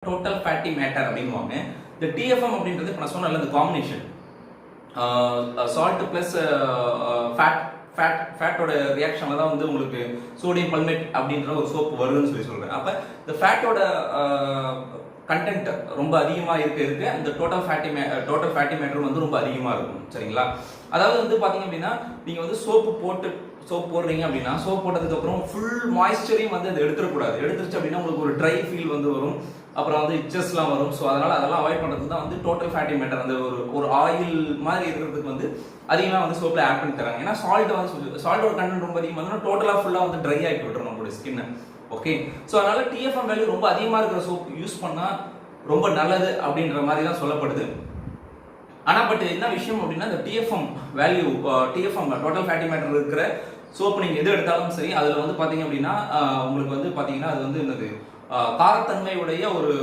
Total fatty matter அப்படின்வாங்க. இந்த TFM அப்படின்றது இப்போ நான் சொன்னல இந்த காம்பினேஷன் சால்ட் பிளஸ் ஃபேட்டோட ரியாக்ஷன்ல தான் வந்து உங்களுக்கு சோடியம் பல்மேட் அப்படின்ற ஒரு சோப்பு வருதுன்னு சொல்றேன். அப்ப இந்த ஃபேட்டோட கண்டென்ட் ரொம்ப அதிகமா இருக்க அந்த டோட்டல் ஃபேட்டி மேட்டர் வந்து ரொம்ப அதிகமா இருக்கும். சரிங்களா? அதாவது வந்து பாத்தீங்க அப்படின்னா நீங்க வந்து சோப் போடுறீங்க அப்படின்னா சோப் போட்டதுக்கு அப்புறம் ஃபுல் மாய்ஸ்சரையும் வந்து அது எடுத்துடக்கூடாது. எடுத்துருச்சு அப்படின்னா உங்களுக்கு ஒரு ட்ரை ஃபீல் வந்து வரும். அப்புறம் வந்து இச்சஸ்லாம் வரும். ஸோ அதனால அதெல்லாம் அவாய்ட் பண்றதுக்கு தான் வந்து டோட்டல் ஃபேட்டி மேட்டர் அந்த ஒரு ஆயில் மாதிரி இருக்கிறதுக்கு வந்து அதிகமாக வந்து சோப்ல ஆட் பண்ணி தராங்க. ஏன்னா சால்ட்டோட கண்டென்ட் ரொம்ப அதிகமாக இருந்தால் டோட்டலா ஃபுல்லா வந்து ட்ரை ஆகி விட்டுரும் நம்மளோட ஸ்கின். ஓகே, ஸோ அதனால டிஎஃப்எம் வேல்யூ ரொம்ப அதிகமாக இருக்கிற சோப் யூஸ் பண்ணா ரொம்ப நல்லது அப்படின்ற மாதிரி தான் சொல்லப்படுது. ஆனா பட் என்ன விஷயம் அப்படின்னா இந்த TFM value total fatty matter இருக்கிற சோப் நீங்க எது எடுத்தாலும் சரி அதுல வந்து பாத்தீங்க அப்படின்னா உங்களுக்கு வந்து பாத்தீங்கன்னா அது வந்து என்னது காரத்தன்மையுடைய ஒரு